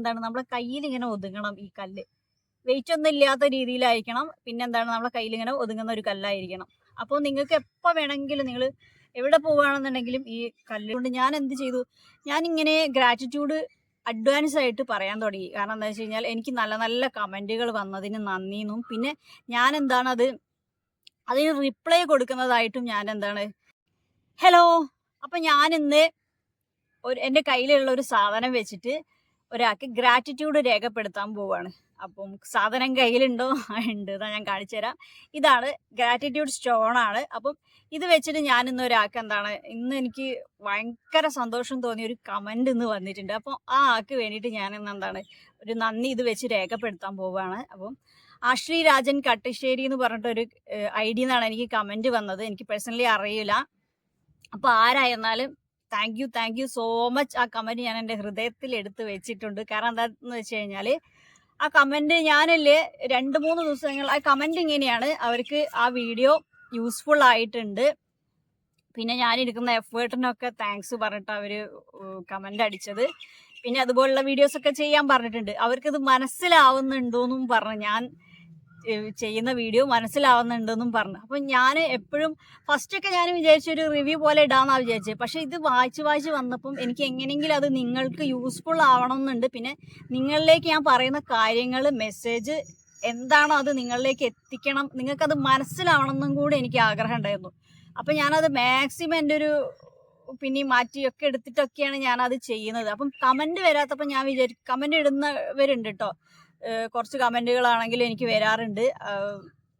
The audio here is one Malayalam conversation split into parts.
എന്താണ് നമ്മുടെ കയ്യിൽ ഇങ്ങനെ ഒതുങ്ങണം. ഈ കല്ല് വെയിറ്റ് ഒന്നും ഇല്ലാത്ത രീതിയിലായിരിക്കണം. പിന്നെ എന്താണ് നമ്മുടെ കയ്യിൽ ഇങ്ങനെ ഒതുങ്ങുന്ന ഒരു കല്ലായിരിക്കണം. അപ്പോൾ നിങ്ങൾക്ക് എപ്പോൾ വേണമെങ്കിലും നിങ്ങൾ എവിടെ പോവുകയാണെന്നുണ്ടെങ്കിലും ഈ കല്ല് കൊണ്ട് ഞാൻ എന്ത് ചെയ്തു, ഞാനിങ്ങനെ ഗ്രാറ്റിറ്റ്യൂഡ് അഡ്വാൻസ് ആയിട്ട് പറയാൻ തുടങ്ങി. കാരണം എന്താ വെച്ച് കഴിഞ്ഞാൽ എനിക്ക് നല്ല നല്ല കമൻറ്റുകൾ വന്നതിന് നന്ദിയെന്നും പിന്നെ ഞാൻ എന്താണ് അതിന് റിപ്ലൈ കൊടുക്കുന്നതായിട്ടും ഞാൻ എന്താണ് ഹലോ. അപ്പം ഞാനിന്ന് എൻ്റെ കയ്യിലുള്ള ഒരു സാധനം വെച്ചിട്ട് ഒരാൾക്ക് ഗ്രാറ്റിറ്റ്യൂഡ് രേഖപ്പെടുത്താൻ പോവുകയാണ്. അപ്പം സാധനം കയ്യിലുണ്ടോ? ഉണ്ട്, എന്നാ ഞാൻ കാണിച്ചു തരാം. ഇതാണ് ഗ്രാറ്റിറ്റ്യൂഡ് സ്റ്റോണാണ്. അപ്പം ഇത് വെച്ചിട്ട് ഞാൻ ഇന്ന് ഒരാൾക്ക് ഇന്ന് എനിക്ക് ഭയങ്കര സന്തോഷം തോന്നിയ ഒരു കമൻറ്റ് ഇന്ന് വന്നിട്ടുണ്ട്. അപ്പോൾ ആ ആൾക്ക് വേണ്ടിയിട്ട് ഞാൻ ഇന്ന് ഒരു നന്ദി ഇത് വെച്ച് രേഖപ്പെടുത്താൻ പോവുകയാണ്. അപ്പം ആശ്രീ രാജൻ കട്ടിശ്ശേരി എന്ന് പറഞ്ഞിട്ടൊരു ഐഡിയിൽ നിന്നാണ് എനിക്ക് കമൻറ്റ് വന്നത്. എനിക്ക് പേഴ്സണലി അറിയില്ല. അപ്പോൾ ആരായിരുന്നാലും താങ്ക് യു സോ മച്ച്. ആ കമൻറ്റ് ഞാൻ എൻ്റെ ഹൃദയത്തിൽ എടുത്ത് വെച്ചിട്ടുണ്ട്. കാരണം എന്താണെന്ന് വെച്ച് കഴിഞ്ഞാൽ ആ കമൻറ്റ് ഞാനല്ലേ 2-3 ദിവസങ്ങൾ ആ കമൻറ്റ് ഇങ്ങനെയാണ്, അവർക്ക് ആ വീഡിയോ യൂസ്ഫുൾ ആയിട്ടുണ്ട്, പിന്നെ ഞാനിരിക്കുന്ന എഫേർട്ടിനൊക്കെ താങ്ക്സ് പറഞ്ഞിട്ട് അവർ കമൻ്റ് അടിച്ചത്. പിന്നെ അതുപോലുള്ള വീഡിയോസൊക്കെ ചെയ്യാൻ പറഞ്ഞിട്ടുണ്ട്. അവർക്കിത് മനസ്സിലാവുന്നുണ്ടോയെന്നും പറഞ്ഞു, ഞാൻ ചെയ്യുന്ന വീഡിയോ മനസ്സിലാവുന്നുണ്ടെന്നും പറഞ്ഞു. അപ്പം ഞാൻ എപ്പോഴും ഫസ്റ്റൊക്കെ ഞാൻ വിചാരിച്ചൊരു റിവ്യൂ പോലെ ഇടാമെന്നാണ് വിചാരിച്ചത്. പക്ഷേ ഇത് വായിച്ച് വന്നപ്പം എനിക്ക് എങ്ങനെയെങ്കിലും അത് നിങ്ങൾക്ക് യൂസ്ഫുൾ ആവണം എന്നുണ്ട്. പിന്നെ നിങ്ങളിലേക്ക് ഞാൻ പറയുന്ന കാര്യങ്ങൾ മെസ്സേജ് എന്താണോ അത് നിങ്ങളിലേക്ക് എത്തിക്കണം, നിങ്ങൾക്കത് മനസ്സിലാവണം എന്നും കൂടി എനിക്ക് ആഗ്രഹം ഉണ്ടായിരുന്നു. അപ്പം ഞാനത് മാക്സിമം എൻ്റെ ഒരു പിന്നെയും മാറ്റിയൊക്കെ എടുത്തിട്ടൊക്കെയാണ് ഞാനത് ചെയ്യുന്നത്. അപ്പം കമൻറ്റ് വരാത്തപ്പം ഞാൻ വിചാരിക്കും, കമൻറ്റ് ഇടുന്നവരുണ്ട് കേട്ടോ, കുറച്ച് കമൻറ്റുകളാണെങ്കിലും എനിക്ക് വരാറുണ്ട്.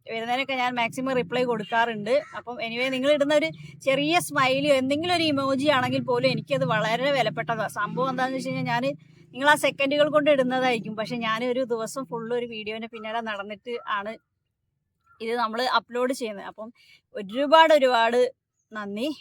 വരുന്നതിനൊക്കെ ഞാൻ മാക്സിമം റിപ്ലൈ കൊടുക്കാറുണ്ട്. അപ്പം എനിവേ നിങ്ങൾ ഇടുന്ന ഒരു ചെറിയ സ്മൈലിയോ എന്തെങ്കിലും ഒരു ഇമോജി ആണെങ്കിൽ പോലും എനിക്കത് വളരെ വിലപ്പെട്ടതാണ്. സംഭവം എന്താണെന്ന് വെച്ച് കഴിഞ്ഞാൽ നിങ്ങൾ ആ സെക്കൻഡുകൾ കൊണ്ട് ഇടുന്നതായിരിക്കും, പക്ഷെ ഞാൻ ഒരു ദിവസം ഫുള്ള് ഒരു വീഡിയോൻ്റെ പിന്നാലെ നടന്നിട്ട് ആണ് ഇത് നമ്മൾ അപ്ലോഡ് ചെയ്യുന്നത്. അപ്പം ഒരുപാട് നന്ദി.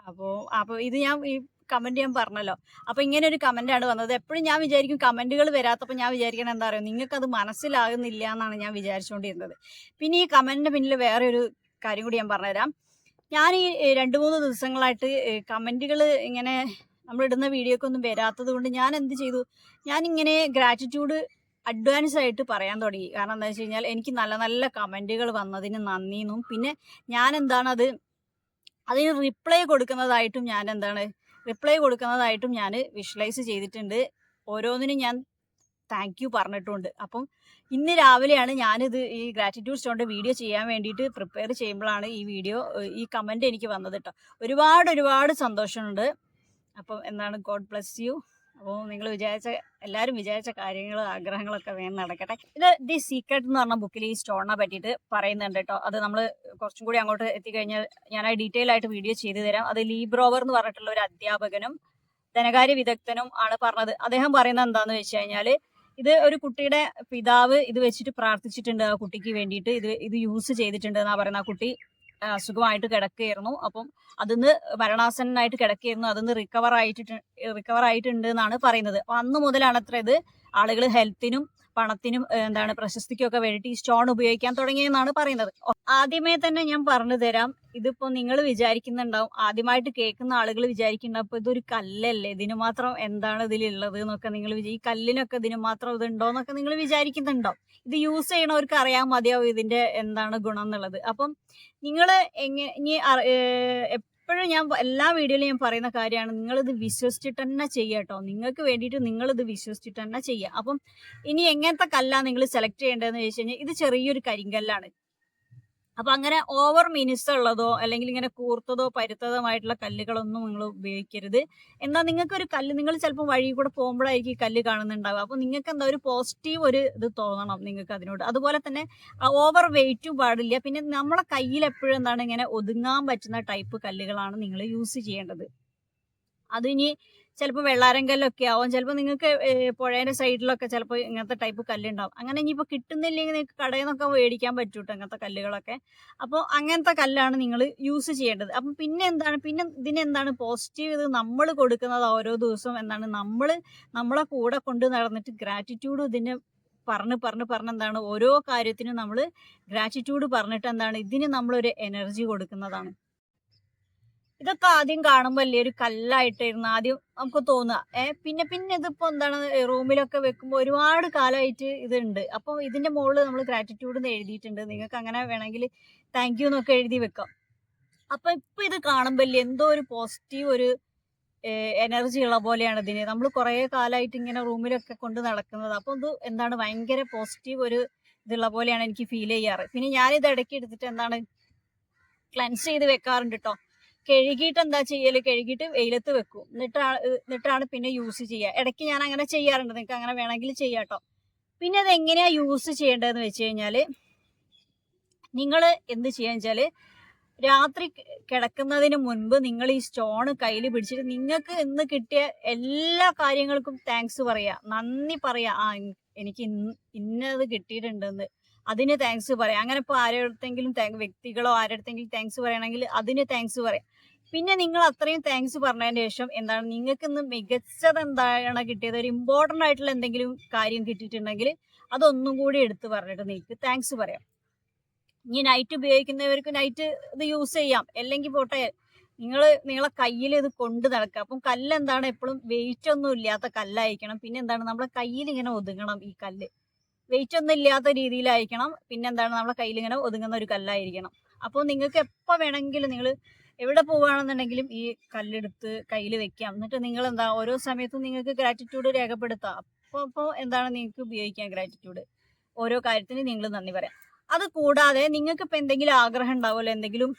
അപ്പോൾ ഇത് ഞാൻ ഈ കമൻറ്റ് ഞാൻ പറഞ്ഞല്ലോ. അപ്പോൾ ഇങ്ങനെ ഒരു കമൻറ്റാണ് വന്നത്. എപ്പോഴും ഞാൻ വിചാരിക്കും കമൻറ്റുകൾ വരാത്തപ്പോൾ ഞാൻ വിചാരിക്കണം എന്താ പറയുക, നിങ്ങൾക്കത് മനസ്സിലാകുന്നില്ല എന്നാണ് ഞാൻ വിചാരിച്ചുകൊണ്ടിരുന്നത്. പിന്നെ ഈ കമൻറ്റിന് പിന്നിൽ വേറെ ഒരു കാര്യം കൂടി ഞാൻ പറഞ്ഞുതരാം. ഞാൻ ഈ 2-3 ദിവസങ്ങളായിട്ട് കമൻറ്റുകൾ ഇങ്ങനെ നമ്മളിടുന്ന വീഡിയോക്കൊന്നും വരാത്തത് കൊണ്ട് ഞാൻ എന്ത് ചെയ്തു, ഞാനിങ്ങനെ ഗ്രാറ്റിറ്റ്യൂഡ് അഡ്വാൻസ് ആയിട്ട് പറയാൻ തുടങ്ങി. കാരണം എന്താ വെച്ച് കഴിഞ്ഞാൽ എനിക്ക് നല്ല നല്ല കമൻറ്റുകൾ വന്നതിന് നന്ദിയെന്നും പിന്നെ ഞാൻ അതിന് റിപ്ലൈ കൊടുക്കുന്നതായിട്ടും ഞാൻ വിഷ്വലൈസ് ചെയ്തിട്ടുണ്ട്. ഓരോന്നിനും ഞാൻ താങ്ക് യു പറഞ്ഞിട്ടുണ്ട്. അപ്പം ഇന്ന് രാവിലെയാണ് ഞാനിത് ഈ ഗ്രാറ്റിറ്റ്യൂഡ് സ്റ്റോണിൻ്റെ വീഡിയോ ചെയ്യാൻ വേണ്ടിയിട്ട് പ്രിപ്പയർ ചെയ്യുമ്പോഴാണ് ഈ കമൻറ്റ് എനിക്ക് വന്നത് കേട്ടോ. ഒരുപാട് സന്തോഷമുണ്ട്. അപ്പം ഗോഡ് ബ്ലെസ് യു. അപ്പോൾ നിങ്ങൾ എല്ലാവരും വിചാരിച്ച കാര്യങ്ങൾ ആഗ്രഹങ്ങളൊക്കെ വേഗം നടക്കട്ടെ. ഇത് ദി സീക്രട്ട് എന്ന് പറഞ്ഞ ബുക്കിൽ ഈ സ്റ്റോണിനെ പറ്റിയിട്ട് പറയുന്നുണ്ട് കേട്ടോ. അത് നമ്മൾ കുറച്ചും കൂടി അങ്ങോട്ട് എത്തിക്കഴിഞ്ഞാൽ ഞാൻ ആ ഡീറ്റെയിൽ ആയിട്ട് വീഡിയോ ചെയ്തു തരാം. അത് ലീ ബ്രോവർ എന്ന് പറഞ്ഞിട്ടുള്ള ഒരു അധ്യാപകനും ധനകാര്യ വിദഗ്ധനും ആണ് പറഞ്ഞത്. അദ്ദേഹം പറയുന്നത് എന്താണെന്ന് വെച്ച് കഴിഞ്ഞാൽ ഇത് ഒരു കുട്ടിയുടെ പിതാവ് ഇത് വെച്ചിട്ട് പ്രാർത്ഥിച്ചിട്ടുണ്ട് ആ കുട്ടിക്ക് വേണ്ടിയിട്ട്, ഇത് യൂസ് ചെയ്തിട്ടുണ്ട് എന്നാണ് പറയുന്നത്. ആ കുട്ടി അസുഖമായിട്ട് കിടക്കുകയായിരുന്നു. അപ്പം അതിന്ന് മരണാസന്നനായിട്ട് കിടക്കുകയായിരുന്നു. അതിന്ന് റിക്കവർ ആയിട്ടുണ്ട് എന്നാണ് പറയുന്നത്. അപ്പം അന്ന് മുതലാണ് അത്ര ഇത് ആളുകൾ ഹെൽത്തിനും പണത്തിനും പ്രശസ്തിക്കും ഒക്കെ വേണ്ടിയിട്ട് ഈ സ്റ്റോൺ ഉപയോഗിക്കാൻ തുടങ്ങിയെന്നാണ് പറയുന്നത്. ആദ്യമേ തന്നെ ഞാൻ പറഞ്ഞു തരാം, ഇതിപ്പോൾ നിങ്ങൾ വിചാരിക്കുന്നുണ്ടാവും, ആദ്യമായിട്ട് കേൾക്കുന്ന ആളുകൾ വിചാരിക്കുന്നുണ്ടാവും ഇപ്പോൾ ഇതൊരു കല്ലല്ലേ, ഇതിന് മാത്രം എന്താണ് ഇതിലുള്ളത് എന്നൊക്കെ നിങ്ങൾ ഈ കല്ലിനൊക്കെ ഇതിന് മാത്രം ഇതുണ്ടോ എന്നൊക്കെ നിങ്ങൾ വിചാരിക്കുന്നുണ്ടാവും. ഇത് യൂസ് ചെയ്യണവർക്ക് അറിയാൻ മതിയാവും ഇതിന്റെ എന്താണ് ഗുണം എന്നുള്ളത്. അപ്പം നിങ്ങൾ എപ്പോഴും ഞാൻ എല്ലാ വീഡിയോയിലും ഞാൻ പറയുന്ന കാര്യമാണ്, നിങ്ങളിത് വിശ്വസിച്ചിട്ട് തന്നെ ചെയ്യുക കേട്ടോ. നിങ്ങൾക്ക് വേണ്ടിയിട്ട് നിങ്ങളിത് വിശ്വസിച്ചിട്ട് തന്നെ ചെയ്യുക. അപ്പം ഇനി എങ്ങനത്തെ കല്ലാണ് നിങ്ങൾ സെലക്ട് ചെയ്യേണ്ടതെന്ന് ചോദിച്ചു കഴിഞ്ഞാൽ ഇത് ചെറിയൊരു കരിങ്കല്ലാണ്. അപ്പം അങ്ങനെ ഓവർ മിനുസമുള്ളതോ അല്ലെങ്കിൽ ഇങ്ങനെ കൂർത്തതോ പരുത്തതമായിട്ടുള്ള കല്ലുകളൊന്നും നിങ്ങൾ ഉപയോഗിക്കരുത്. എന്നാൽ നിങ്ങൾക്കൊരു കല്ല്, നിങ്ങൾ ചിലപ്പോൾ വഴി കൂടെ പോകുമ്പോഴായിരിക്കും ഈ കല്ല് കാണുന്നുണ്ടാവുക. അപ്പോൾ നിങ്ങൾക്ക് എന്താ ഒരു പോസിറ്റീവ് ഒരു ഇത് തോന്നണം നിങ്ങൾക്ക് അതിനോട്. അതുപോലെ തന്നെ ഓവർ വെയിറ്റും പാടില്ല. പിന്നെ നമ്മളെ കയ്യിൽ എപ്പോഴും ഇങ്ങനെ ഒതുങ്ങാൻ പറ്റുന്ന ടൈപ്പ് കല്ലുകളാണ് നിങ്ങൾ യൂസ് ചെയ്യേണ്ടത്. അതിനി ചിലപ്പോൾ വെള്ളാരം കല്ലൊക്കെ ആവും, ചിലപ്പോൾ നിങ്ങൾക്ക് പുഴേൻ്റെ സൈഡിലൊക്കെ ചിലപ്പോൾ ഇങ്ങനത്തെ ടൈപ്പ് കല്ലുണ്ടാവും. അങ്ങനെ ഇനിയിപ്പോൾ കിട്ടുന്നില്ലെങ്കിൽ നിങ്ങൾക്ക് കടയിൽ നിന്നൊക്കെ മേടിക്കാൻ പറ്റും കേട്ടോ അങ്ങനത്തെ കല്ലുകളൊക്കെ. അപ്പോൾ അങ്ങനത്തെ കല്ലാണ് നിങ്ങൾ യൂസ് ചെയ്യേണ്ടത്. അപ്പം പിന്നെ ഇതിനെന്താണ് പോസിറ്റീവ്, ഇത് നമ്മൾ കൊടുക്കുന്നത് ഓരോ ദിവസവും നമ്മളെ കൂടെ കൊണ്ട് നടന്നിട്ട് ഗ്രാറ്റിറ്റ്യൂഡ് ഇതിന് പറഞ്ഞ് ഓരോ കാര്യത്തിനും നമ്മൾ ഗ്രാറ്റിറ്റ്യൂഡ് പറഞ്ഞിട്ട് ഇതിന് നമ്മളൊരു എനർജി കൊടുക്കുന്നതാണ്. ഇതൊക്കെ ആദ്യം കാണുമ്പോൾ അല്ലേ ഒരു കല്ലായിട്ടായിരുന്നു ആദ്യം നമുക്ക് തോന്നുക. പിന്നെ പിന്നെ ഇതിപ്പോ എന്താണ് റൂമിലൊക്കെ വെക്കുമ്പോൾ ഒരുപാട് കാലമായിട്ട് ഇതുണ്ട്. അപ്പോൾ ഇതിന്റെ മുകളിൽ നമ്മൾ ഗ്രാറ്റിറ്റ്യൂഡ് എന്ന് എഴുതിയിട്ടുണ്ട്. നിങ്ങൾക്ക് അങ്ങനെ വേണമെങ്കിൽ താങ്ക് യു എന്നൊക്കെ എഴുതി വെക്കാം. അപ്പൊ ഇപ്പൊ ഇത് കാണുമ്പോൾ അല്ലേ എന്തോ ഒരു പോസിറ്റീവ് ഒരു എനർജി ഉള്ള പോലെയാണ് ഇതിന്. നമ്മൾ കുറേ കാലമായിട്ട് ഇങ്ങനെ റൂമിലൊക്കെ കൊണ്ട് നടക്കുന്നത്. അപ്പോൾ ഇത് എന്താണ് ഭയങ്കര പോസിറ്റീവ് ഒരു ഇതുള്ള പോലെയാണ് എനിക്ക് ഫീൽ ചെയ്യാറ്. പിന്നെ ഞാനിത് ഇടയ്ക്ക് എടുത്തിട്ട് എന്താണ് ക്ലൻസ് ചെയ്ത് വെക്കാറുണ്ട് കേട്ടോ. കഴുകിയിട്ട് എന്താ ചെയ്യല്, കഴുകിയിട്ട് വെയിലത്ത് വെക്കും, എന്നിട്ടാണ് പിന്നെ യൂസ് ചെയ്യുക. ഇടയ്ക്ക് ഞാൻ അങ്ങനെ ചെയ്യാറുണ്ട്, നിങ്ങൾക്ക് അങ്ങനെ വേണമെങ്കിൽ ചെയ്യാം കേട്ടോ. പിന്നെ അത് എങ്ങനെയാ യൂസ് ചെയ്യേണ്ടതെന്ന് വെച്ച് കഴിഞ്ഞാൽ നിങ്ങൾ എന്ത് ചെയ്യാന്ന് വെച്ചാൽ രാത്രി കിടക്കുന്നതിന് മുൻപ് നിങ്ങൾ ഈ സ്റ്റോൺ കയ്യിൽ പിടിച്ചിട്ട് നിങ്ങൾക്ക് ഇന്ന് കിട്ടിയ എല്ലാ കാര്യങ്ങൾക്കും താങ്ക്സ് പറയാ, നന്ദി പറയാ. എനിക്ക് ഇന്നത് കിട്ടിയിട്ടുണ്ടെന്ന് അതിന് താങ്ക്സ് പറയാം. അങ്ങനെ ഇപ്പോൾ ആരോടത്തെങ്കിലും വ്യക്തികളോ ആരോടത്തെങ്കിലും താങ്ക്സ് പറയണമെങ്കിൽ അതിന് താങ്ക്സ് പറയാം. പിന്നെ നിങ്ങൾ അത്രയും താങ്ക്സ് പറഞ്ഞതിന് ശേഷം എന്താണ് നിങ്ങൾക്ക് ഇന്ന് മികച്ചത് എന്താണ് കിട്ടിയത്, ഒരു ഇമ്പോർട്ടൻ്റ് ആയിട്ടുള്ള എന്തെങ്കിലും കാര്യം കിട്ടിയിട്ടുണ്ടെങ്കിൽ അതൊന്നും കൂടി എടുത്ത് പറഞ്ഞിട്ട് നിങ്ങൾക്ക് താങ്ക്സ് പറയാം. ഇനി നൈറ്റ് ഉപയോഗിക്കുന്നവർക്ക് നൈറ്റ് ഇത് യൂസ് ചെയ്യാം, അല്ലെങ്കിൽ പോട്ടെ നിങ്ങളെ കയ്യിൽ ഇത് കൊണ്ട് നടക്കുക. അപ്പം കല്ല് എന്താണ് എപ്പോഴും വെയിറ്റ് ഒന്നും ഇല്ലാത്ത കല്ലായിരിക്കണം. പിന്നെ എന്താണ് നമ്മളെ കയ്യിൽ ഇങ്ങനെ ഒതുങ്ങണം. ഈ കല്ല് വെയിറ്റ് ഒന്നും ഇല്ലാത്ത രീതിയിലായിരിക്കണം. പിന്നെ എന്താണ് നമ്മളെ കയ്യിൽ ഇങ്ങനെ ഒതുങ്ങുന്ന ഒരു കല്ലായിരിക്കണം. അപ്പോൾ നിങ്ങൾക്ക് എപ്പോൾ വേണമെങ്കിലും നിങ്ങൾ എവിടെ പോവുകയാണെന്നുണ്ടെങ്കിലും ഈ കല്ലെടുത്ത് കയ്യിൽ വെക്കാം. എന്നിട്ട് നിങ്ങൾ എന്താ ഓരോ സമയത്തും നിങ്ങൾക്ക് ഗ്രാറ്റിറ്റ്യൂഡ് രേഖപ്പെടുത്താം. അപ്പോൾ എന്താണ് നിങ്ങൾക്ക് ഉപയോഗിക്കാം ഗ്രാറ്റിറ്റ്യൂഡ്. ഓരോ കാര്യത്തിന് നിങ്ങൾ നന്ദി പറയാം. അത് കൂടാതെ നിങ്ങൾക്ക് ഇപ്പം എന്തെങ്കിലും ആഗ്രഹം ഉണ്ടാവുമല്ലോ, എന്തെങ്കിലും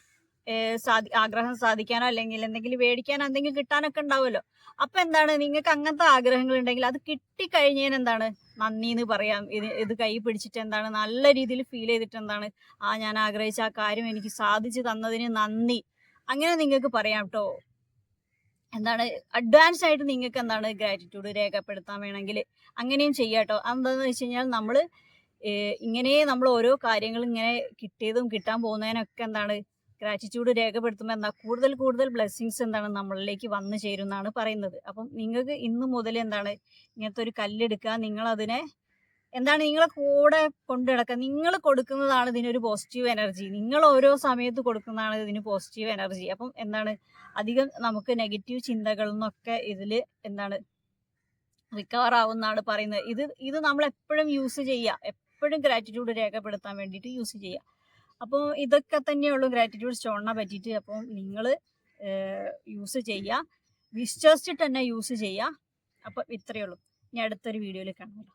ആഗ്രഹം സാധിക്കാനോ അല്ലെങ്കിൽ എന്തെങ്കിലും മേടിക്കാനോ എന്തെങ്കിലും കിട്ടാനൊക്കെ ഉണ്ടാവുമല്ലോ. അപ്പൊ എന്താണ് നിങ്ങൾക്ക് അങ്ങനത്തെ ആഗ്രഹങ്ങൾ ഉണ്ടെങ്കിൽ അത് കിട്ടിക്കഴിഞ്ഞാൽ എന്താണ് നന്ദി എന്ന് പറയാം. ഇത് കൈ പിടിച്ചിട്ട് എന്താണ് നല്ല രീതിയിൽ ഫീൽ ചെയ്തിട്ട് എന്താണ് ഞാൻ ആഗ്രഹിച്ച ആ കാര്യം എനിക്ക് സാധിച്ചു തന്നതിന് നന്ദി, അങ്ങനെ നിങ്ങൾക്ക് പറയാം കേട്ടോ. എന്താണ് അഡ്വാൻസ് ആയിട്ട് നിങ്ങൾക്ക് എന്താണ് ഗ്രാറ്റിറ്റ്യൂഡ് രേഖപ്പെടുത്താൻ വേണമെങ്കിൽ അങ്ങനെയും ചെയ്യാം കേട്ടോ. എന്താണെന്ന് വെച്ച് കഴിഞ്ഞാൽ ഇങ്ങനെ നമ്മൾ ഓരോ കാര്യങ്ങളും ഇങ്ങനെ കിട്ടിയതും കിട്ടാൻ പോകുന്നതിനൊക്കെ എന്താണ് ഗ്രാറ്റിറ്റ്യൂഡ് രേഖപ്പെടുത്തുമ്പോൾ എന്താ കൂടുതൽ കൂടുതൽ ബ്ലെസ്സിങ്സ് എന്താണ് നമ്മളിലേക്ക് വന്നു ചേരും എന്നാണ് പറയുന്നത്. അപ്പം നിങ്ങൾക്ക് ഇന്ന് മുതൽ എന്താണ് ഇങ്ങനത്തെ ഒരു കല്ലെടുക്കുക, നിങ്ങളതിനെ എന്താണ് നിങ്ങളെ കൂടെ കൊണ്ടു നടക്കുക. നിങ്ങൾ കൊടുക്കുന്നതാണ് ഇതിനൊരു പോസിറ്റീവ് എനർജി. നിങ്ങൾ ഓരോ സമയത്ത് കൊടുക്കുന്നതാണ് ഇതിന് പോസിറ്റീവ് എനർജി. അപ്പം എന്താണ് അധികം നമുക്ക് നെഗറ്റീവ് ചിന്തകളിൽ നിന്നൊക്കെ ഇതിൽ എന്താണ് റിക്കവർ ആവുമെന്നാണ് പറയുന്നത്. ഇത് നമ്മൾ എപ്പോഴും യൂസ് ചെയ്യുക, എപ്പോഴും ഗ്രാറ്റിറ്റ്യൂഡ് രേഖപ്പെടുത്താൻ വേണ്ടിയിട്ട് യൂസ് ചെയ്യുക. അപ്പോൾ ഇതൊക്കെ തന്നെയുള്ളൂ ഗ്രാറ്റിറ്റ്യൂഡ് സ്റ്റോണിനെ പറ്റിയിട്ട്. അപ്പം നിങ്ങൾ യൂസ് ചെയ്യുക, വിശ്വസിച്ചിട്ട് തന്നെ യൂസ് ചെയ്യുക. അപ്പം ഇത്രയേ ഉള്ളൂ. ഇനി അടുത്തൊരു വീഡിയോയിൽ കാണാമല്ലോ.